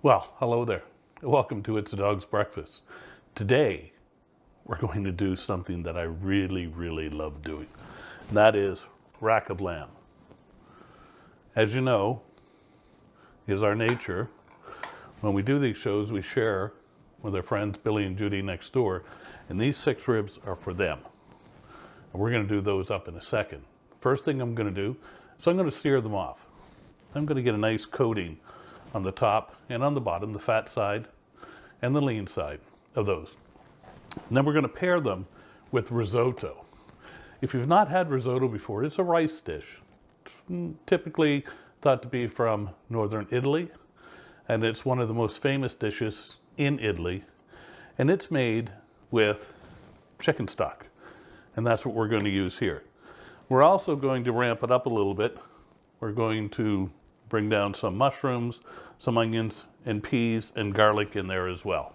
Well, hello there. Welcome to It's a Dog's Breakfast. Today, we're going to do something that I really love doing, and that is rack of lamb. As you know, is our nature. When we do these shows, we share with our friends Billy and Judy next door, and these 6 ribs are for them. And we're going to do those up in a second. First thing I'm going to do is I'm going to sear them off. I'm going to get a nice coating on the top and on the bottom, the fat side and the lean side of those. And then we're going to pair them with risotto. If you've not had risotto before, it's a rice dish. It's typically thought to be from northern Italy, and it's one of the most famous dishes in Italy. And it's made with chicken stock, and that's what we're going to use here. We're also going to ramp it up a little bit. We're going to bring down some mushrooms, some onions, and peas, and garlic in there as well.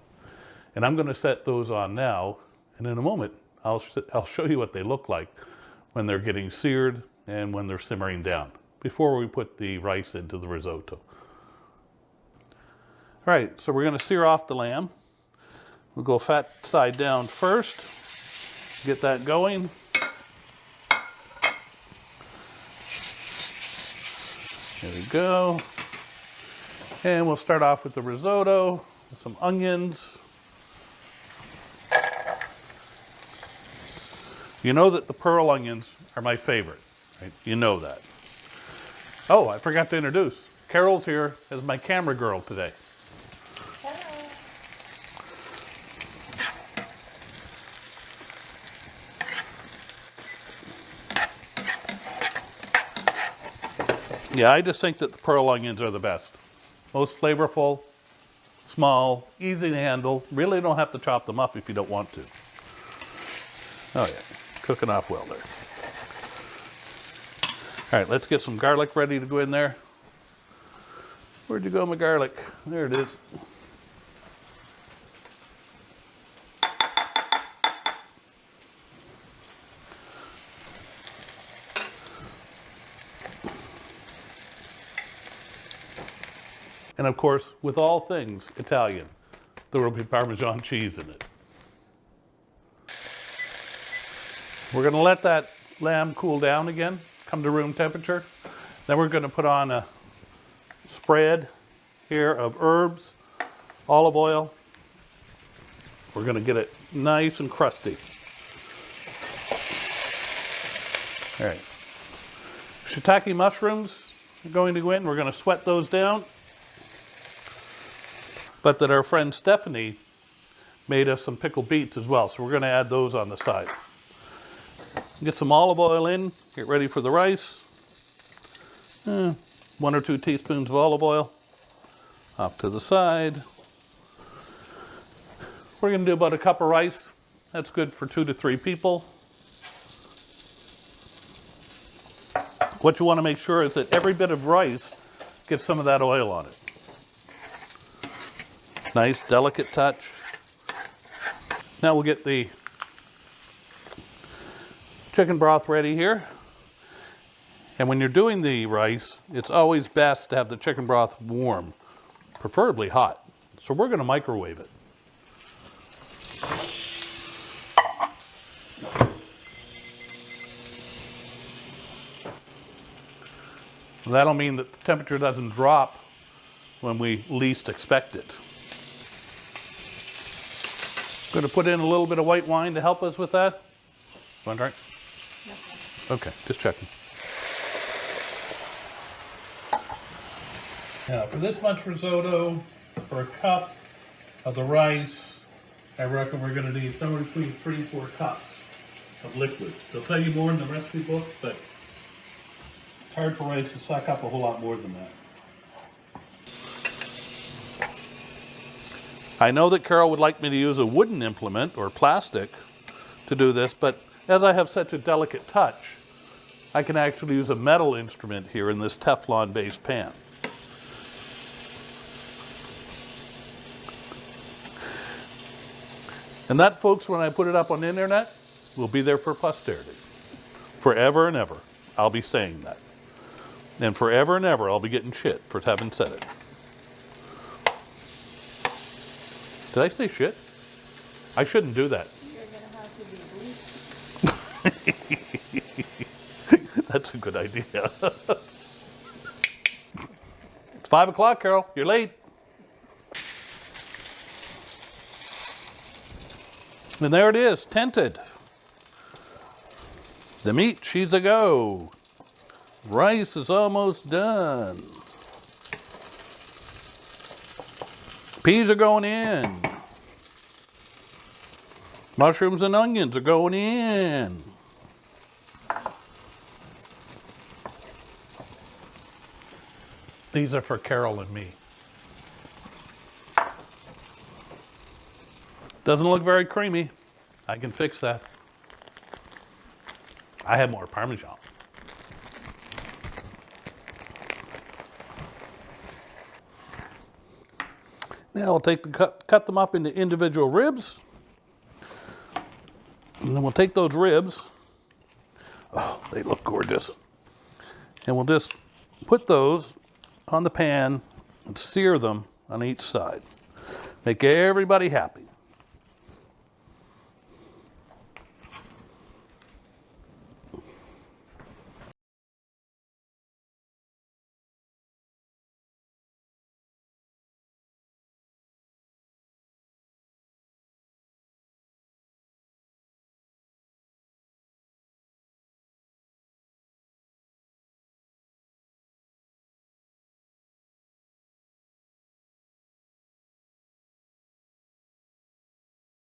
And I'm going to set those on now, and in a moment, I'll show you what they look like when they're getting seared and when they're simmering down, before we put the rice into the risotto. All right, so we're going to sear off the lamb. We'll go fat side down first, get that going. There we go. And we'll start off with the risotto, with some onions. You know that the pearl onions are my favorite, right? You know that. Oh, I forgot to introduce. Carol's here as my camera girl today. Hello. Yeah, I just think that the pearl onions are the best. Most flavorful, small, easy to handle. Really don't have to chop them up if you don't want to. Oh yeah, cooking off well there. All right, let's get some garlic ready to go in there. Where'd you go, my garlic? There it is. And of course, with all things Italian, there will be Parmesan cheese in it. We're going to let that lamb cool down again, come to room temperature. Then we're going to put on a spread here of herbs, olive oil. We're going to get it nice and crusty. All right. Shiitake mushrooms are going to go in. We're going to sweat those down. But that our friend Stephanie made us some pickled beets as well, so we're going to add those on the side. Get some olive oil in, get ready for the rice. 1 or 2 teaspoons of olive oil. Off to the side. We're going to do about a cup of rice. That's good for 2 to 3 people. What you want to make sure is that every bit of rice gets some of that oil on it. Nice, delicate touch. Now we'll get the chicken broth ready here. And when you're doing the rice, it's always best to have the chicken broth warm, preferably hot. So we're going to microwave it. That'll mean that the temperature doesn't drop when we least expect it. Going to put in a little bit of white wine to help us with that. Want to drink? No. Okay, just checking. Now, for this much risotto, for a cup of the rice, I reckon we're going to need somewhere between 3 and 4 cups of liquid. They'll tell you more in the recipe books, but it's hard for rice to suck up a whole lot more than that. I know that Carol would like me to use a wooden implement or plastic to do this, but as I have such a delicate touch, I can actually use a metal instrument here in this Teflon-based pan. And that, folks, when I put it up on the internet, will be there for posterity. Forever and ever, I'll be saying that. And forever and ever, I'll be getting shit for having said it. Did I say shit? I shouldn't do that. You're gonna have to be bleached. That's a good idea. It's 5 o'clock, Carol. You're late. And there it is, tented. The meat, she's a go. Rice is almost done. Peas are going in. Mushrooms and onions are going in. These are for Carol and me. Doesn't look very creamy. I can fix that. I have more Parmesan. Now we'll take the cut them up into individual ribs. And then we'll take those ribs. Oh, they look gorgeous. And we'll just put those on the pan and sear them on each side. Make everybody happy.